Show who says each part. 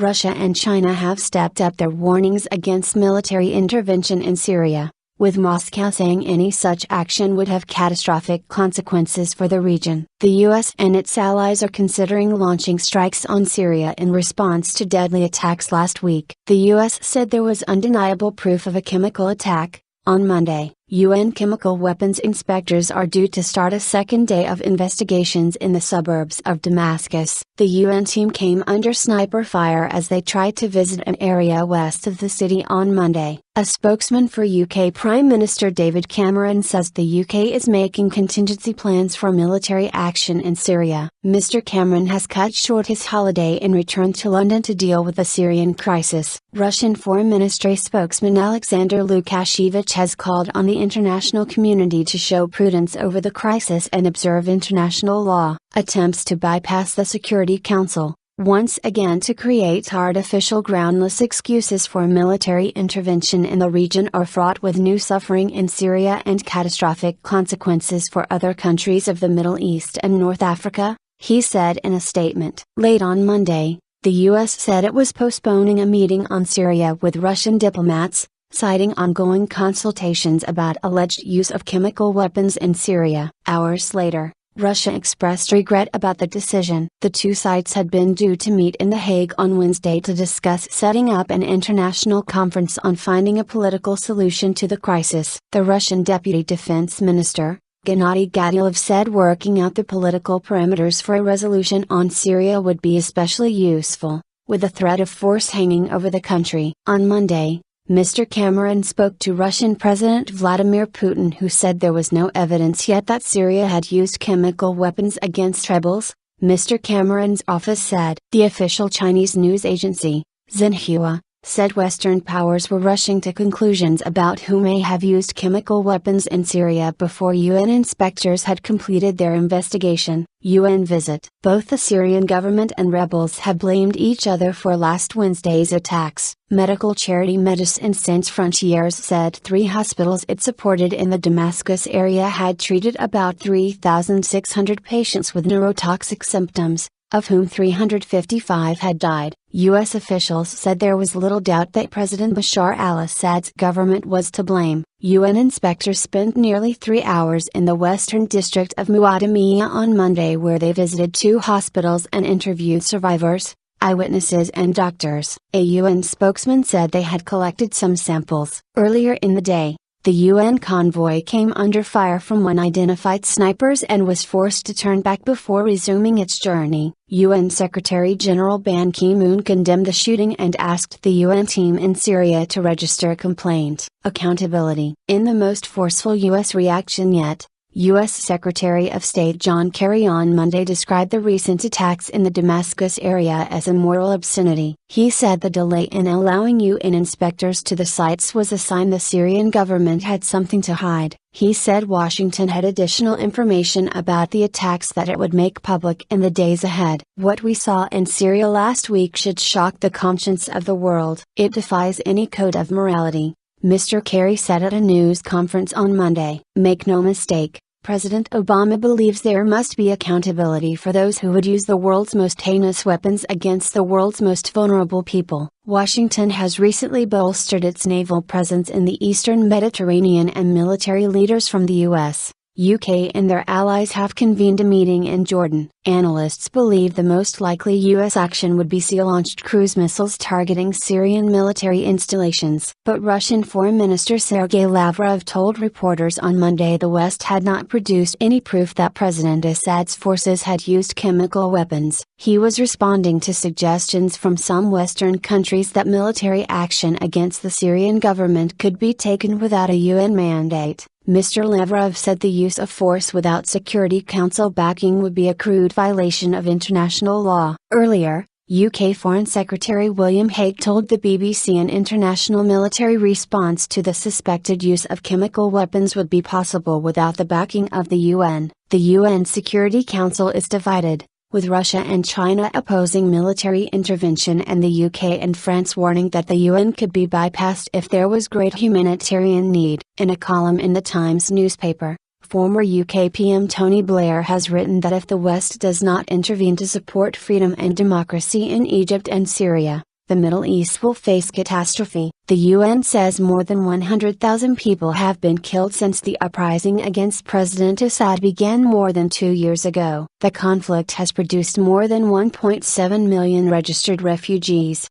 Speaker 1: Russia and China have stepped up their warnings against military intervention in Syria, with Moscow saying any such action would have catastrophic consequences for the region. The US and its allies are considering launching strikes on Syria in response to deadly attacks last week. The US said there was undeniable proof of a chemical attack. On Monday, UN chemical weapons inspectors are due to start a second day of investigations in the suburbs of Damascus. The UN team came under sniper fire as they tried to visit an area west of the city on Monday. A spokesman for UK Prime Minister David Cameron says the UK is making contingency plans for military action in Syria. Mr. Cameron has cut short his holiday and returned to London to deal with the Syrian crisis. Russian Foreign Ministry spokesman Alexander Lukashevich has called on the international community to show prudence over the crisis and observe international law. Attempts to bypass the Security Council, once again to create artificial groundless excuses for military intervention in the region, are fraught with new suffering in Syria and catastrophic consequences for other countries of the Middle East and North Africa, he said in a statement. Late on Monday, the US said it was postponing a meeting on Syria with Russian diplomats, citing ongoing consultations about alleged use of chemical weapons in Syria. Hours later, Russia expressed regret about the decision. The two sides had been due to meet in The Hague on Wednesday to discuss setting up an international conference on finding a political solution to the crisis. The Russian Deputy Defense Minister, Gennady Gatilov, said working out the political parameters for a resolution on Syria would be especially useful, with the threat of force hanging over the country. On Monday, Mr. Cameron spoke to Russian President Vladimir Putin, who said there was no evidence yet that Syria had used chemical weapons against rebels. Mr. Cameron's office said. The official Chinese news agency, Xinhua, said Western powers were rushing to conclusions about who may have used chemical weapons in Syria before UN inspectors had completed their investigation. UN visit. Both the Syrian government and rebels have blamed each other for last Wednesday's attacks. Medical charity Médecins Sans Frontières said 3 hospitals it supported in the Damascus area had treated about 3,600 patients with neurotoxic symptoms, of whom 355 had died. U.S. officials said there was little doubt that President Bashar al-Assad's government was to blame. UN inspectors spent nearly 3 hours in the western district of Muadamiyah on Monday, where they visited 2 hospitals and interviewed survivors, eyewitnesses and doctors. A UN spokesman said they had collected some samples. Earlier in the day, the UN convoy came under fire from unidentified snipers and was forced to turn back before resuming its journey. UN Secretary-General Ban Ki-moon condemned the shooting and asked the UN team in Syria to register a complaint. Accountability. In the most forceful US reaction yet, U.S. Secretary of State John Kerry on Monday described the recent attacks in the Damascus area as a moral obscenity. He said the delay in allowing UN inspectors to the sites was a sign the Syrian government had something to hide. He said Washington had additional information about the attacks that it would make public in the days ahead. What we saw in Syria last week should shock the conscience of the world. It defies any code of morality, Mr. Kerry said at a news conference on Monday. Make no mistake, President Obama believes there must be accountability for those who would use the world's most heinous weapons against the world's most vulnerable people. Washington has recently bolstered its naval presence in the eastern Mediterranean, and military leaders from the U.S., UK and their allies have convened a meeting in Jordan. Analysts believe the most likely U.S. action would be sea-launched cruise missiles targeting Syrian military installations. But Russian Foreign Minister Sergei Lavrov told reporters on Monday the West had not produced any proof that President Assad's forces had used chemical weapons. He was responding to suggestions from some Western countries that military action against the Syrian government could be taken without a UN mandate. Mr. Lavrov said the use of force without Security Council backing would be a crude violation of international law. Earlier, UK Foreign Secretary William Hague told the BBC an international military response to the suspected use of chemical weapons would be possible without the backing of the UN. The UN Security Council is divided, with Russia and China opposing military intervention and the UK and France warning that the UN could be bypassed if there was great humanitarian need. In a column in the Times newspaper, former UK PM Tony Blair has written that if the West does not intervene to support freedom and democracy in Egypt and Syria, The Middle East will face catastrophe. The UN says more than 100,000 people have been killed since the uprising against President Assad began more than 2 years ago. The conflict has produced more than 1.7 million registered refugees.